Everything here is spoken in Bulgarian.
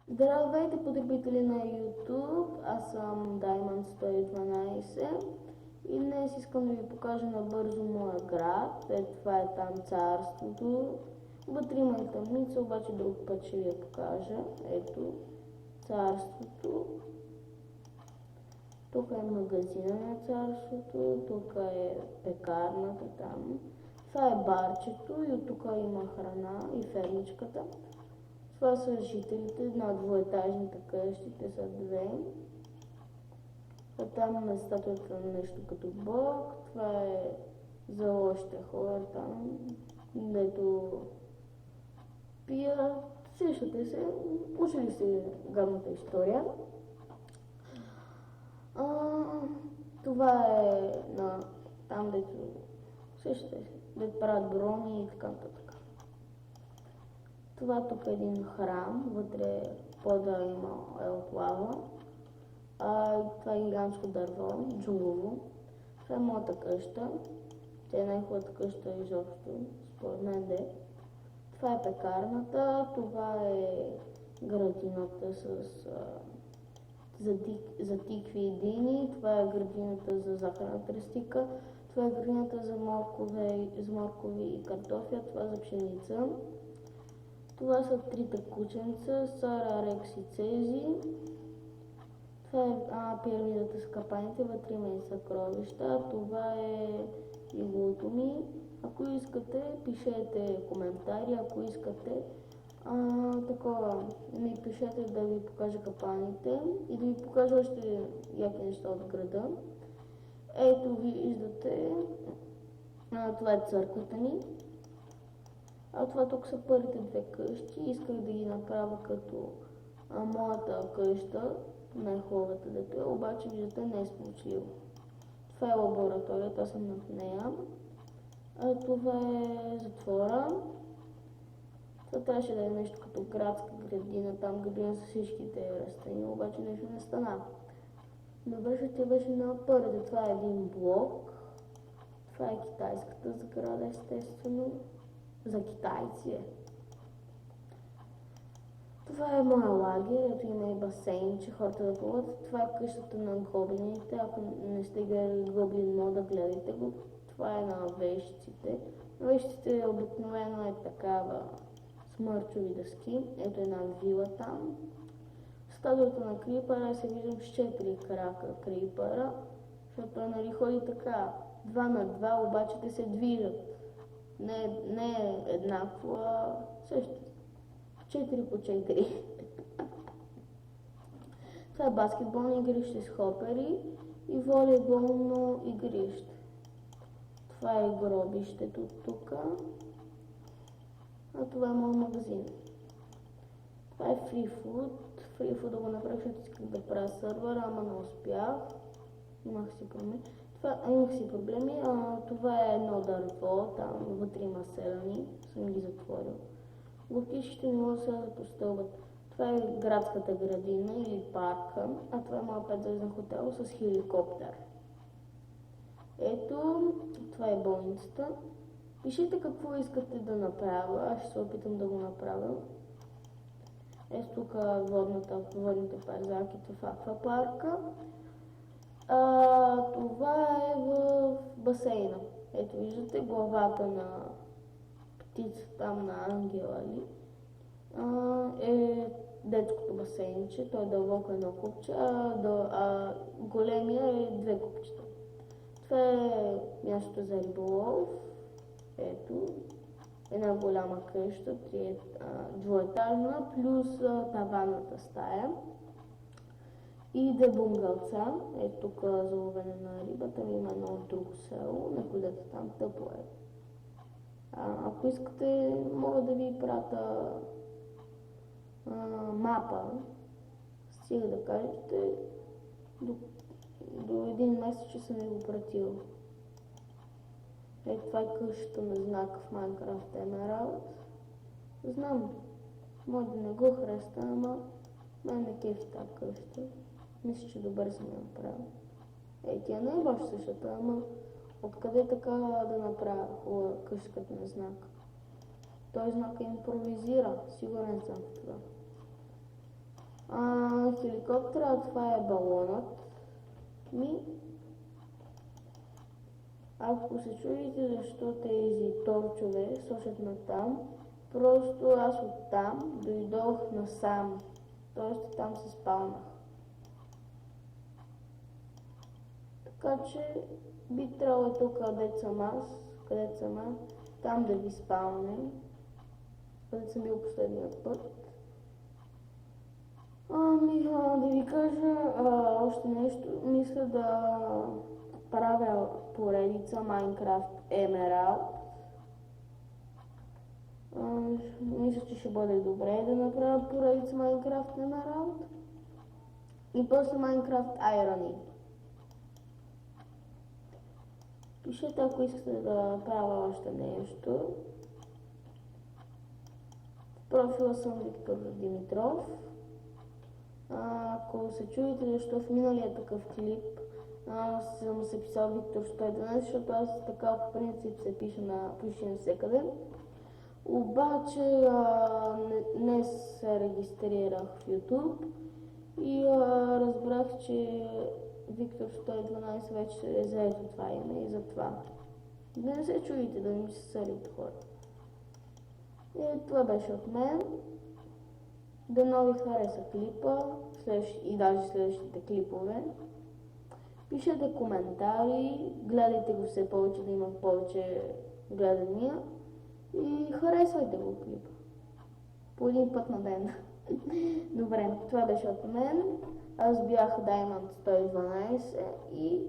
Здравейте, потребители на YouTube, аз съм Diamond 112 и днес искам да ви покажа набързо моя град. Това е там царството. Вътре има и тъмница, обаче друг път ще ви я покажа. Ето царството. Тук е магазина на царството, тук е пекарната там. Това е барчето и от тук има храна и фермичката. Това са жителите на двоетажните къщи, те са две. А там е статуята на нещо като Бог. Това е за лошите хора там, дето пият. Сещате се, учили си гадната история. Това е на там, дето сещате се, дето правят брони и така нататък. Това тук е един храм, вътре пода има от лава. Това е гигантско дърво, джунгово. Това е моята къща. Тя е най-хубавата къща изобщо, според мен де. Това е пекарната, това е градината за тикви и дини, това е градината за захарна тръстика, това е градината за моркови и картофия, това е за пшеница. Това са трите кученца, Сара, Рекс и Цези. Това е пирамидата с капаните, вътре има и съкровища. Това е иглото ми. Ако искате, пишете коментари, ако искате такова, ми пишете да ви покажа капаните и да ви покажа още яки неща от града. Ето виждате, това е църквата ни. Това тук са първите две къщи. Исках да ги направя като моята къща, най-хубавата дето е, обаче виждате не е сполучливо. Това е лабораторията, аз съм над нея. Това е затвора. Това трябваше да е нещо като градска градина, там градина с всичките растения, обаче нещо не стана. Добре, тя беше на първите. Това е един блок. Това е китайската сграда, естествено. За китайци е. Това е моя лагер, ето има и басейн, че хората да плуват. Това е къщата на гоблините, ако не сте гледали Гоблин мода, гледайте го. Това е на вещиците. На вещиците обикновено е такава смърчови дъски. Ето една вила там. Статуята на Крипъра се виждам с 4 крака Крипъра, защото той нали ходи така, 2 на 2, обаче те се движат. Не е еднакво, също 4 по 4. Това е баскетболно игрище с хопери и волейболно игрище. Това е гробището тук. Това е моят магазин. Това е FreeFood. FreeFood да го направих, защото исках да правя сървър, ама не успях. Имах си проблеми. Това е едно дърво, там вътре има селяни, съм ги затворил. Локишите не могат да се постълбат. Това е градската градина или парка, а това е моят 5-звезден хотел с хеликоптер. Ето, това е болницата. Пишете какво искате да направя, аз ще се опитам да го направя. Ето тук водните парзалки в аквапарка. Това е в басейна. Ето виждате главата на птица там на ангела ли. Е детското басейнче, той е дълбоко едно купче, големия е 2 купчета. Това е мястото за риболов. Ето, една голяма къща, двоетажна, плюс таванната стая. И 2 бунгълца. Ето тук за ловене на рибата има едно от друго село, на ходете там, тъпо е. Ако искате, мога да ви прата мапа, стига да кажете, до един месец, че съм ви го пратил. Ето това е къщата на знак в Minecraft Emerald. Знам, може да не го хареста, ама мен не кефи тази къща. Мисля, че добре съм я направил. Тя не е баш същата, ама откъде така да направя хубава къща като на знак? Той знак импровизира, сигурен съм в това. Хеликоптера, това е балонът ми. Ако се чудите защо тези торчове сочат на там, просто аз оттам дойдох насам, т.е. там се спалнах. Така че би трябвало тук, където съм аз, там да ви спалне, където съм бил последния път. Да ви кажа още нещо. Мисля да правя поредица Minecraft Emerald. Мисля, че ще бъде добре да направя поредица Minecraft Emerald. И после Minecraft Irony. Пишете, ако искате да правя още нещо. В профила съм Виктор Димитров. Ако се чудите защо в миналия такъв клип съм се писал Виктор 112, защото аз така по принцип се пиша навсекъде. Обаче не се регистрирах в YouTube и разбрах, че Виктор 112 вече е заето това име и затова. Да не се чудите да ми се сърите хора. И това беше от мен. Дано ви хареса клипа и даже следващите клипове. Пишете коментари, гледайте го все повече, да има повече гледания и харесвайте го клипа. По един път на ден. Добре, това беше от мен. Аз бях Diamond 112 и